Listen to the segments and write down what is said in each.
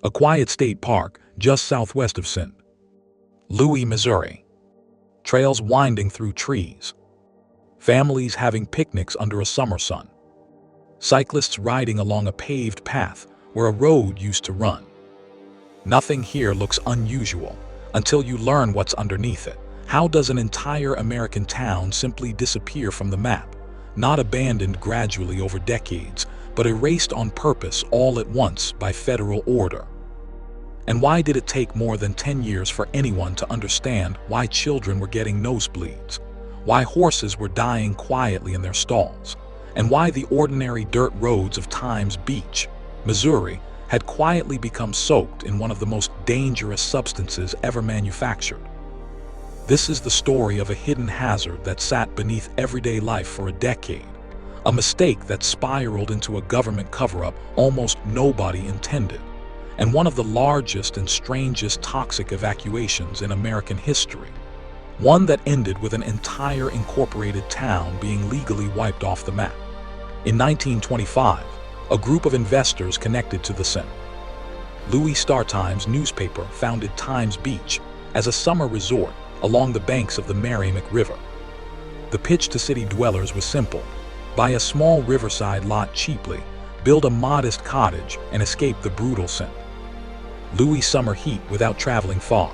a quiet state park just southwest of St. Louis, Missouri. Trails winding through trees. Families having picnics under a summer sun. Cyclists riding along a paved path where a road used to run. Nothing here looks unusual until you learn what's underneath it. How does an entire American town simply disappear from the map? Not abandoned gradually over decades, but erased on purpose all at once by federal order. And why did it take more than 10 years for anyone to understand why children were getting nosebleeds, why horses were dying quietly in their stalls, and why the ordinary dirt roads of Times Beach, Missouri, had quietly become soaked in one of the most dangerous substances ever manufactured? This is the story of a hidden hazard that sat beneath everyday life for a decade, a mistake that spiraled into a government cover-up almost nobody intended, and one of the largest and strangest toxic evacuations in American history. One that ended with an entire incorporated town being legally wiped off the map. In 1925, a group of investors connected to the St. Louis Star-Times newspaper founded Times Beach as a summer resort along the banks of the Merrimack River. The pitch to city dwellers was simple: buy a small riverside lot cheaply, build a modest cottage, and escape the brutal St. Louis summer heat without traveling far.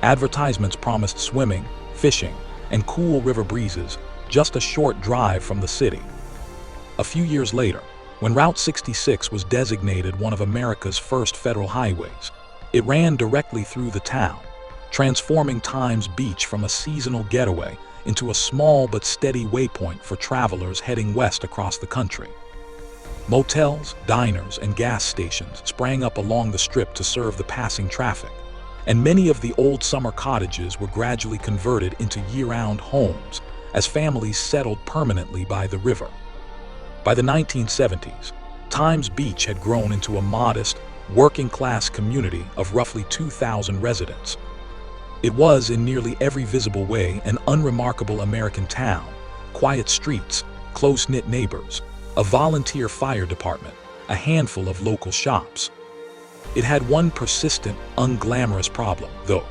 Advertisements promised swimming, fishing, and cool river breezes just a short drive from the city. A few years later, when Route 66 was designated one of America's first federal highways, it ran directly through the town, transforming Times Beach from a seasonal getaway into a small but steady waypoint for travelers heading west across the country. Motels, diners, and gas stations sprang up along the strip to serve the passing traffic, and many of the old summer cottages were gradually converted into year-round homes as families settled permanently by the river. By the 1970s, Times Beach had grown into a modest, working-class community of roughly 2,000 residents. It was, in nearly every visible way, an unremarkable American town: quiet streets, close-knit neighbors, a volunteer fire department, a handful of local shops. It had one persistent, unglamorous problem, though.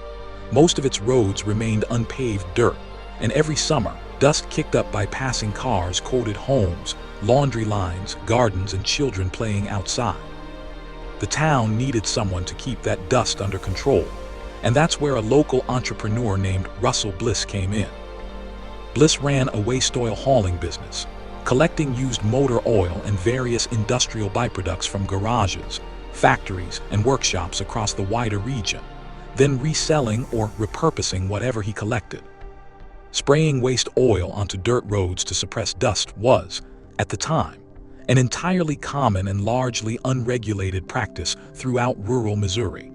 Most of its roads remained unpaved dirt, and every summer, dust kicked up by passing cars coated homes, laundry lines, gardens, and children playing outside. The town needed someone to keep that dust under control, and that's where a local entrepreneur named Russell Bliss came in. Bliss ran a waste oil hauling business, collecting used motor oil and various industrial byproducts from garages, factories, and workshops across the wider region, then reselling or repurposing whatever he collected. Spraying waste oil onto dirt roads to suppress dust was, at the time, an entirely common and largely unregulated practice throughout rural Missouri.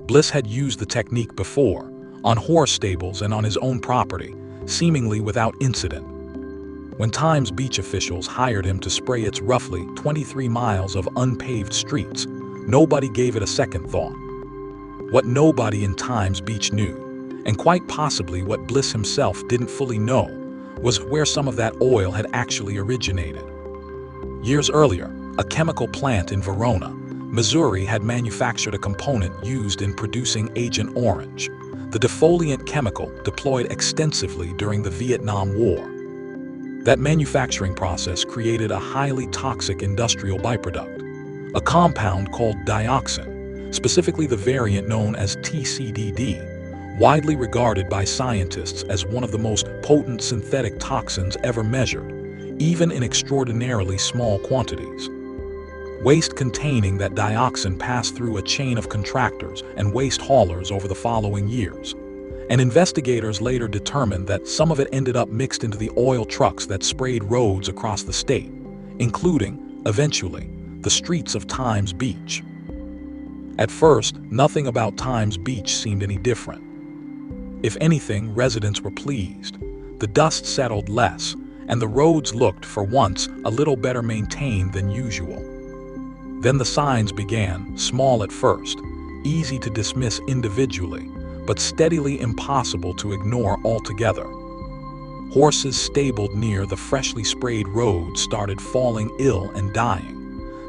Bliss had used the technique before, on horse stables and on his own property, seemingly without incident. When Times Beach officials hired him to spray its roughly 23 miles of unpaved streets, nobody gave it a second thought. What nobody in Times Beach knew, and quite possibly what Bliss himself didn't fully know, was where some of that oil had actually originated. Years earlier, a chemical plant in Verona, Missouri, had manufactured a component used in producing Agent Orange, the defoliant chemical deployed extensively during the Vietnam War. That manufacturing process created a highly toxic industrial byproduct, a compound called dioxin, specifically the variant known as TCDD, widely regarded by scientists as one of the most potent synthetic toxins ever measured, even in extraordinarily small quantities. Waste containing that dioxin passed through a chain of contractors and waste haulers over the following years, and investigators later determined that some of it ended up mixed into the oil trucks that sprayed roads across the state, including, eventually, the streets of Times Beach. At first, nothing about Times Beach seemed any different. If anything, residents were pleased. The dust settled less, and the roads looked, for once, a little better maintained than usual. Then the signs began, small at first, easy to dismiss individually, but steadily impossible to ignore altogether. Horses stabled near the freshly sprayed roads started falling ill and dying.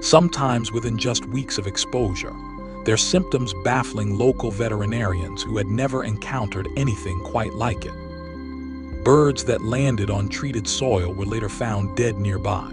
sometimes within just weeks of exposure, their symptoms baffling local veterinarians who had never encountered anything quite like it. Birds that landed on treated soil were later found dead nearby,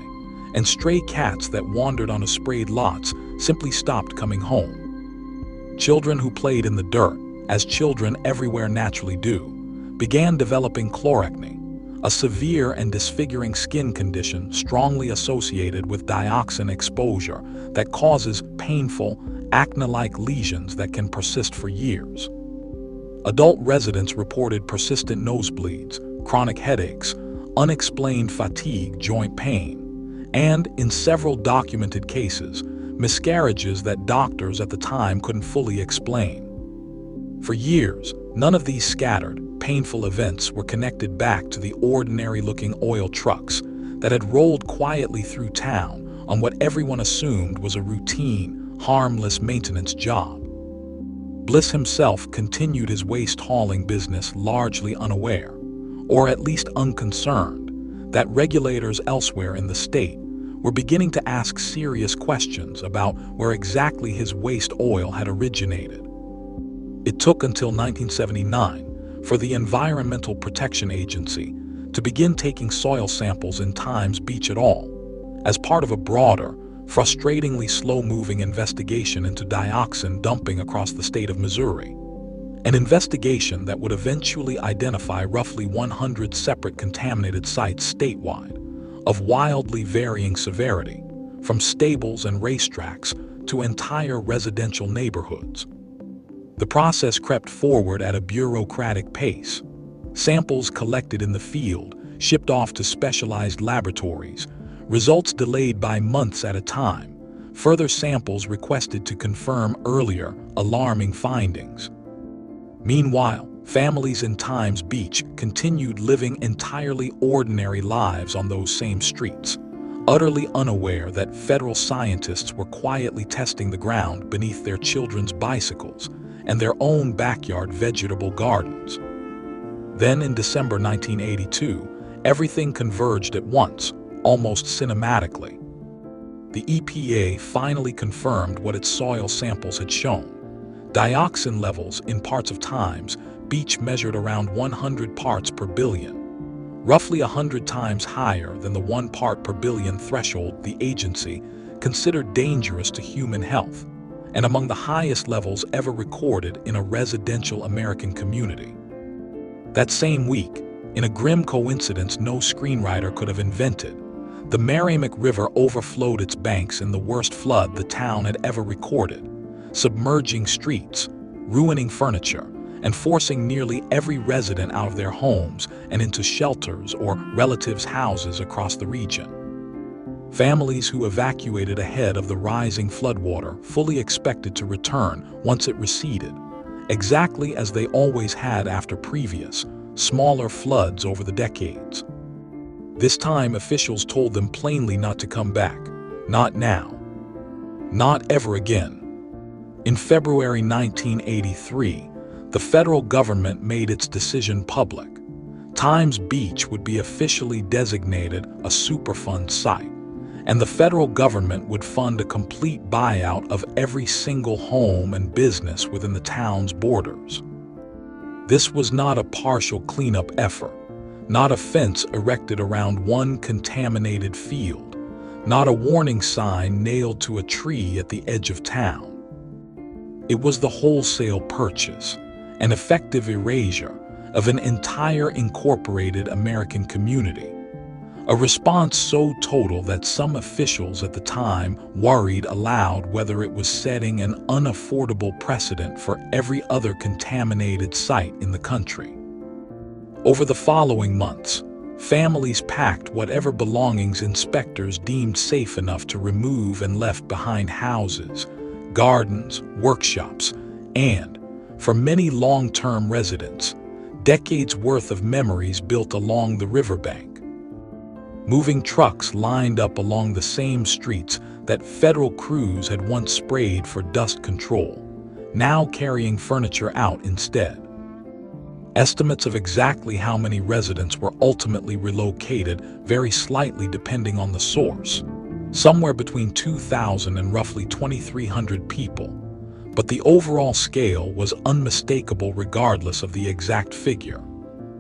and stray cats that wandered on sprayed lots simply stopped coming home. Children who played in the dirt, as children everywhere naturally do, began developing chloracne, a severe and disfiguring skin condition strongly associated with dioxin exposure that causes painful, acne-like lesions that can persist for years. Adult residents reported persistent nosebleeds, chronic headaches, unexplained fatigue, joint pain, and, in several documented cases, miscarriages that doctors at the time couldn't fully explain. For years, none of these scattered, painful events were connected back to the ordinary-looking oil trucks that had rolled quietly through town on what everyone assumed was a routine, harmless maintenance job. Bliss himself continued his waste-hauling business largely unaware, or at least unconcerned, that regulators elsewhere in the state were beginning to ask serious questions about where exactly his waste oil had originated. It took until 1979 for the Environmental Protection Agency to begin taking soil samples in Times Beach at all, as part of a broader, frustratingly slow-moving investigation into dioxin dumping across the state of Missouri. An investigation that would eventually identify roughly 100 separate contaminated sites statewide, of wildly varying severity, from stables and racetracks to entire residential neighborhoods. The process crept forward at a bureaucratic pace. Samples collected in the field, shipped off to specialized laboratories, results delayed by months at a time, further samples requested to confirm earlier, alarming findings. Meanwhile, families in Times Beach continued living entirely ordinary lives on those same streets, utterly unaware that federal scientists were quietly testing the ground beneath their children's bicycles and their own backyard vegetable gardens. Then in December 1982, everything converged at once, almost cinematically. The EPA finally confirmed what its soil samples had shown. Dioxin levels in parts of Times Beach measured around 100 parts per billion, roughly 100 times higher than the 1 part per billion threshold the agency considered dangerous to human health, and among the highest levels ever recorded in a residential American community. That same week, in a grim coincidence no screenwriter could have invented, the Merrimack River overflowed its banks in the worst flood the town had ever recorded, submerging streets, ruining furniture, and forcing nearly every resident out of their homes and into shelters or relatives' houses across the region. Families who evacuated ahead of the rising floodwater fully expected to return once it receded, exactly as they always had after previous, smaller floods over the decades. This time officials told them plainly not to come back. Not now. Not ever again. In February 1983, the federal government made its decision public. Times Beach would be officially designated a Superfund site, and the federal government would fund a complete buyout of every single home and business within the town's borders. This was not a partial cleanup effort, not a fence erected around one contaminated field, not a warning sign nailed to a tree at the edge of town. It was the wholesale purchase, an effective erasure of an entire incorporated American community, a response so total that some officials at the time worried aloud whether it was setting an unaffordable precedent for every other contaminated site in the country. Over the following months, families packed whatever belongings inspectors deemed safe enough to remove and left behind houses, gardens, workshops, and, for many long-term residents, decades' worth of memories built along the riverbank. Moving trucks lined up along the same streets that federal crews had once sprayed for dust control, now carrying furniture out instead. Estimates of exactly how many residents were ultimately relocated vary slightly depending on the source. somewhere between 2,000 and roughly 2,300 people, but the overall scale was unmistakable regardless of the exact figure.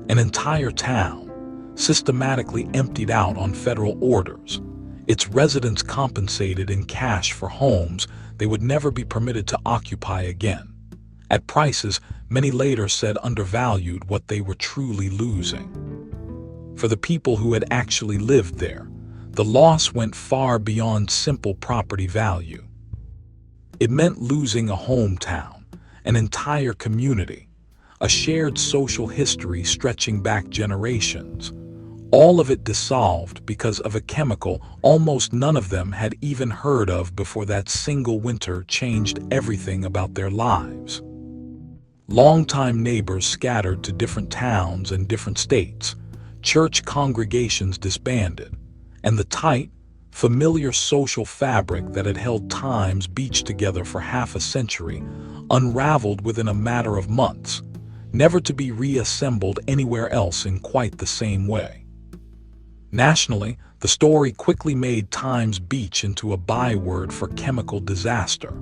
An entire town, systematically emptied out on federal orders, its residents compensated in cash for homes they would never be permitted to occupy again, at prices many later said undervalued what they were truly losing. For the people who had actually lived there, the loss went far beyond simple property value. It meant losing a hometown, an entire community, a shared social history stretching back generations, all of it dissolved because of a chemical almost none of them had even heard of before that single winter changed everything about their lives. Longtime neighbors scattered to different towns and different states, church congregations disbanded, and the tight, familiar social fabric that had held Times Beach together for half a century unraveled within a matter of months, never to be reassembled anywhere else in quite the same way. Nationally, the story quickly made Times Beach into a byword for chemical disaster,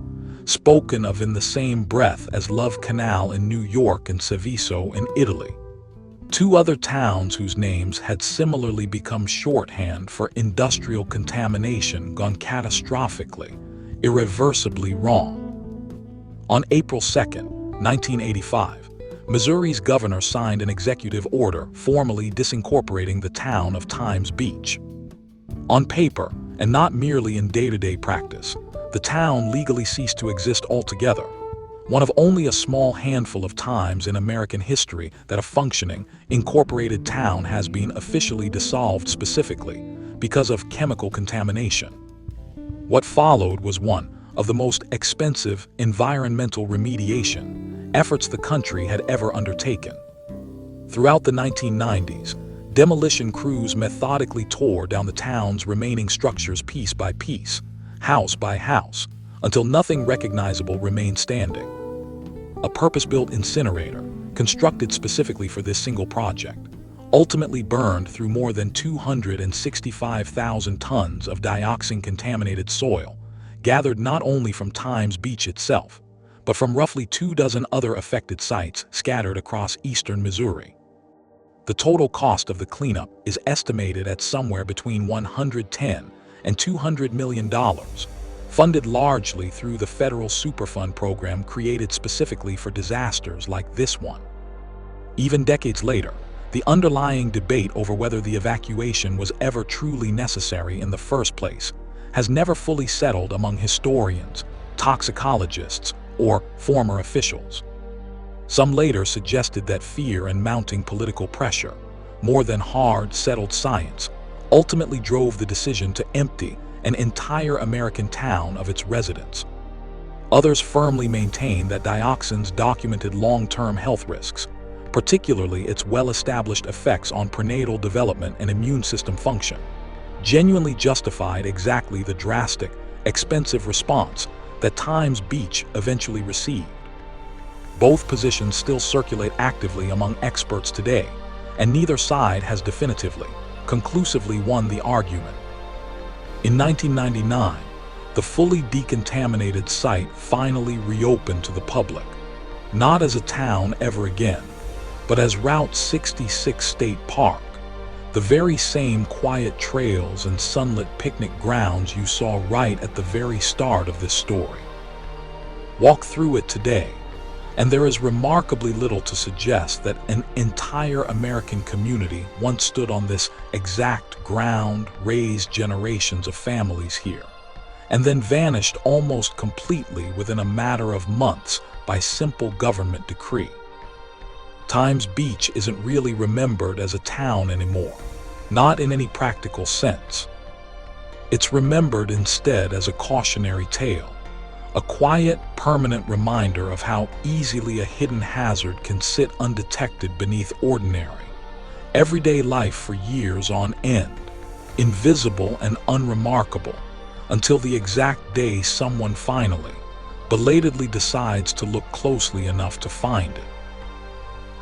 spoken of in the same breath as Love Canal in New York and Seveso in Italy. Two other towns whose names had similarly become shorthand for industrial contamination gone catastrophically, irreversibly wrong. On April 2, 1985, Missouri's governor signed an executive order formally disincorporating the town of Times Beach. On paper, and not merely in day-to-day practice, the town legally ceased to exist altogether, one of only a small handful of times in American history that a functioning, incorporated town has been officially dissolved specifically because of chemical contamination. What followed was one of the most expensive environmental remediation efforts the country had ever undertaken. Throughout the 1990s, demolition crews methodically tore down the town's remaining structures piece by piece, house by house, until nothing recognizable remained standing. A purpose-built incinerator, constructed specifically for this single project, ultimately burned through more than 265,000 tons of dioxin-contaminated soil, gathered not only from Times Beach itself, but from roughly 24 other affected sites scattered across eastern Missouri. The total cost of the cleanup is estimated at somewhere between $110 and $200 million, funded largely through the federal Superfund program created specifically for disasters like this one. Even decades later, the underlying debate over whether the evacuation was ever truly necessary in the first place has never fully settled among historians, toxicologists, or former officials. Some later suggested that fear and mounting political pressure, more than hard, settled science, ultimately drove the decision to empty an entire American town of its residents. Others firmly maintain that dioxin's documented long-term health risks, particularly its well-established effects on prenatal development and immune system function, genuinely justified exactly the drastic, expensive response that Times Beach eventually received. Both positions still circulate actively among experts today, and neither side has definitively, conclusively won the argument. In 1999, the fully decontaminated site finally reopened to the public, not as a town ever again, but as Route 66 State Park, the very same quiet trails and sunlit picnic grounds you saw right at the very start of this story. Walk through it today, and there is remarkably little to suggest that an entire American community once stood on this exact ground, raised generations of families here, and then vanished almost completely within a matter of months by simple government decree. Times Beach isn't really remembered as a town anymore, not in any practical sense. It's remembered instead as a cautionary tale, a quiet, permanent reminder of how easily a hidden hazard can sit undetected beneath ordinary, everyday life for years on end, invisible and unremarkable, until the exact day someone finally, belatedly decides to look closely enough to find it.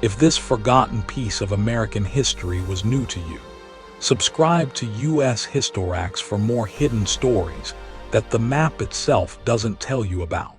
If this forgotten piece of American history was new to you, Subscribe to US Historax for more hidden stories that the map itself doesn't tell you about.